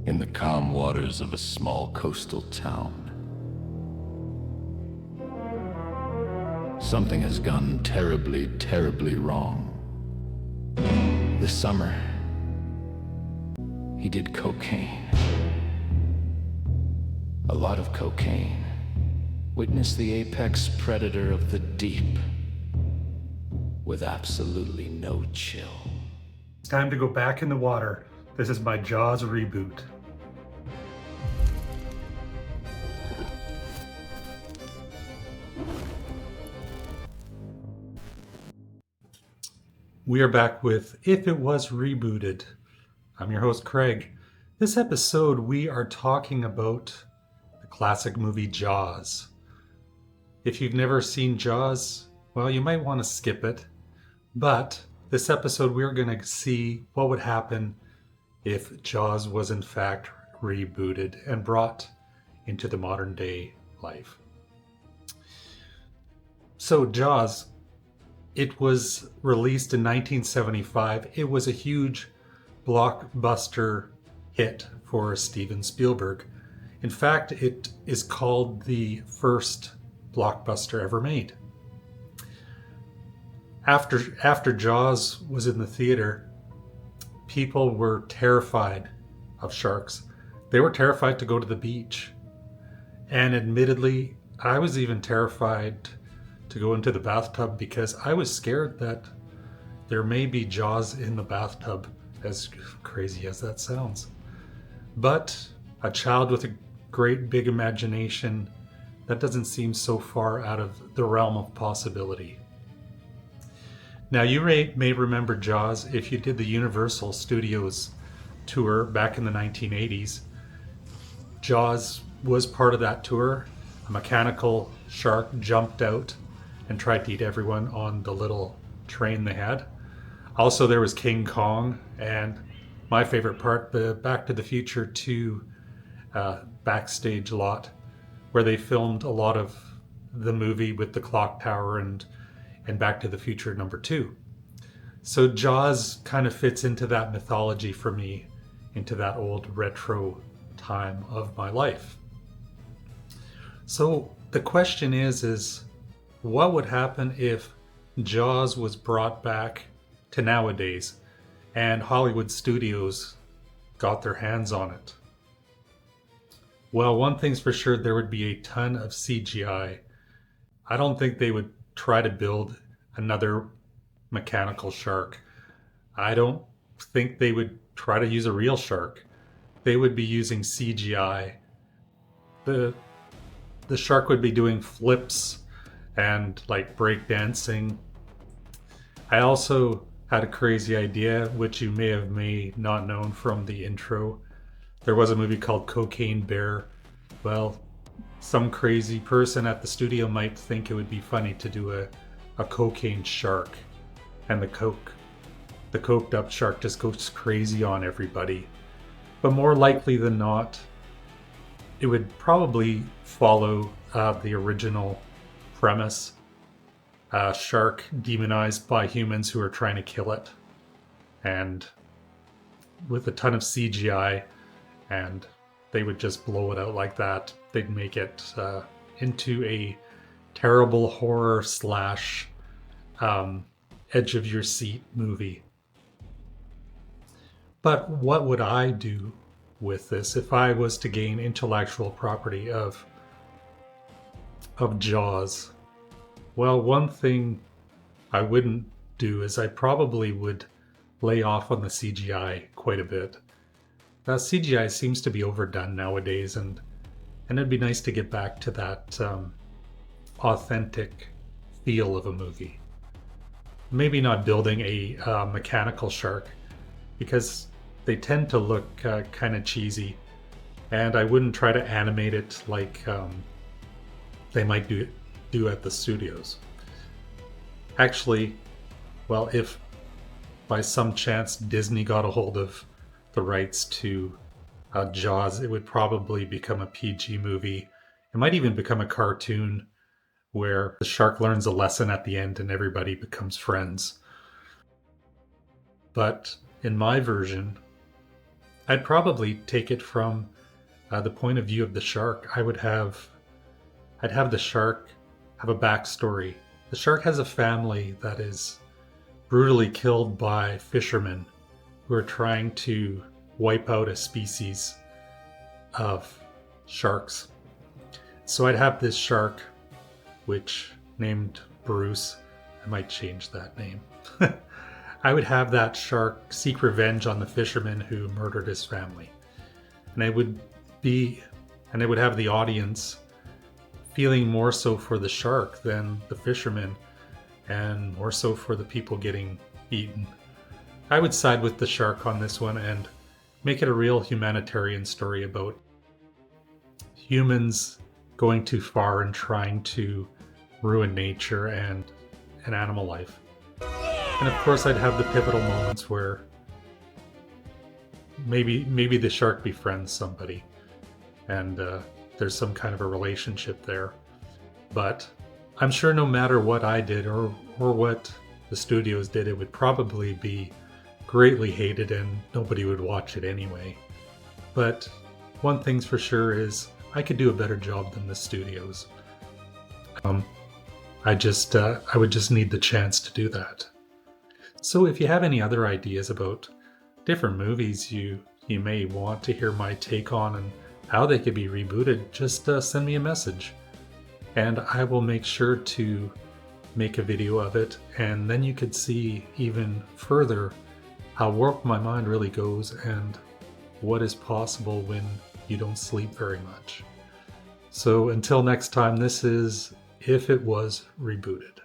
in the calm waters of a small coastal town. Something has gone terribly, terribly wrong. This summer, he did cocaine. A lot of cocaine. Witnessed the apex predator of the deep with absolutely no chill. It's time to go back in the water. This is my Jaws reboot. We are back with If It Was Rebooted. I'm your host, Craig. This episode, we are talking about the classic movie Jaws. If you've never seen Jaws, well, you might want to skip it. But this episode, we're going to see what would happen if Jaws was in fact rebooted and brought into the modern day life. So Jaws, it was released in 1975. It was a huge blockbuster hit for Steven Spielberg. In fact, it is called the first blockbuster ever made. After Jaws was in the theater, people were terrified of sharks. They were terrified to go to the beach. And admittedly, I was even terrified to go into the bathtub because I was scared that there may be Jaws in the bathtub, as crazy as that sounds. But a child with a great big imagination, that doesn't seem so far out of the realm of possibility. Now, you may remember Jaws if you did the Universal Studios tour back in the 1980s. Jaws was part of that tour. A mechanical shark jumped out and tried to eat everyone on the little train they had. Also, there was King Kong, and my favorite part, the Back to the Future 2 backstage lot, where they filmed a lot of the movie with the clock tower and Back to the Future number 2. So Jaws kind of fits into that mythology for me, into that old retro time of my life. So the question is what would happen if Jaws was brought back to nowadays and Hollywood studios got their hands on it? Well, one thing's for sure, there would be a ton of CGI. I don't think they would try to build another mechanical shark. I don't think they would try to use a real shark. They would be using CGI. The shark would be doing flips and like breakdancing. I also had a crazy idea, which you may not known from the intro. There was a movie called Cocaine Bear. Well, some crazy person at the studio might think it would be funny to do a cocaine shark, and the coked up shark just goes crazy on everybody. But more likely than not, it would probably follow the original premise. A shark demonized by humans who are trying to kill it, and with a ton of CGI, and they would just blow it out like that. They'd make it into a terrible horror slash edge of your seat movie. But what would I do with this if I was to gain intellectual property of Jaws? Well, one thing I wouldn't do is I probably would lay off on the CGI quite a bit. CGI seems to be overdone nowadays, and it'd be nice to get back to that authentic feel of a movie. Maybe not building a mechanical shark, because they tend to look kind of cheesy, and I wouldn't try to animate it like they might do at the studios. Actually, well, if by some chance Disney got a hold of the rights to Jaws, it would probably become a PG movie. It might even become a cartoon where the shark learns a lesson at the end and everybody becomes friends. But in my version, I'd probably take it from the point of view of the shark. I'd have the shark have a backstory. The shark has a family that is brutally killed by fishermen who are trying to wipe out a species of sharks. So I'd have this shark, which named Bruce, I might change that name. I would have that shark seek revenge on the fisherman who murdered his family. And I would have the audience feeling more so for the shark than the fisherman, and more so for the people getting eaten. I would side with the shark on this one and make it a real humanitarian story about humans going too far and trying to ruin nature and animal life. And of course, I'd have the pivotal moments where maybe the shark befriends somebody, and there's some kind of a relationship there. But I'm sure no matter what I did or what the studios did, it would probably be greatly hated and nobody would watch it anyway. But one thing's for sure is I could do a better job than the studios. I would just need the chance to do that. So if you have any other ideas about different movies you may want to hear my take on and how they could be rebooted, just send me a message. And I will make sure to make a video of it, and then you could see even further how warped my mind really goes and what is possible when you don't sleep very much. So until next time, this is If It Was Rebooted.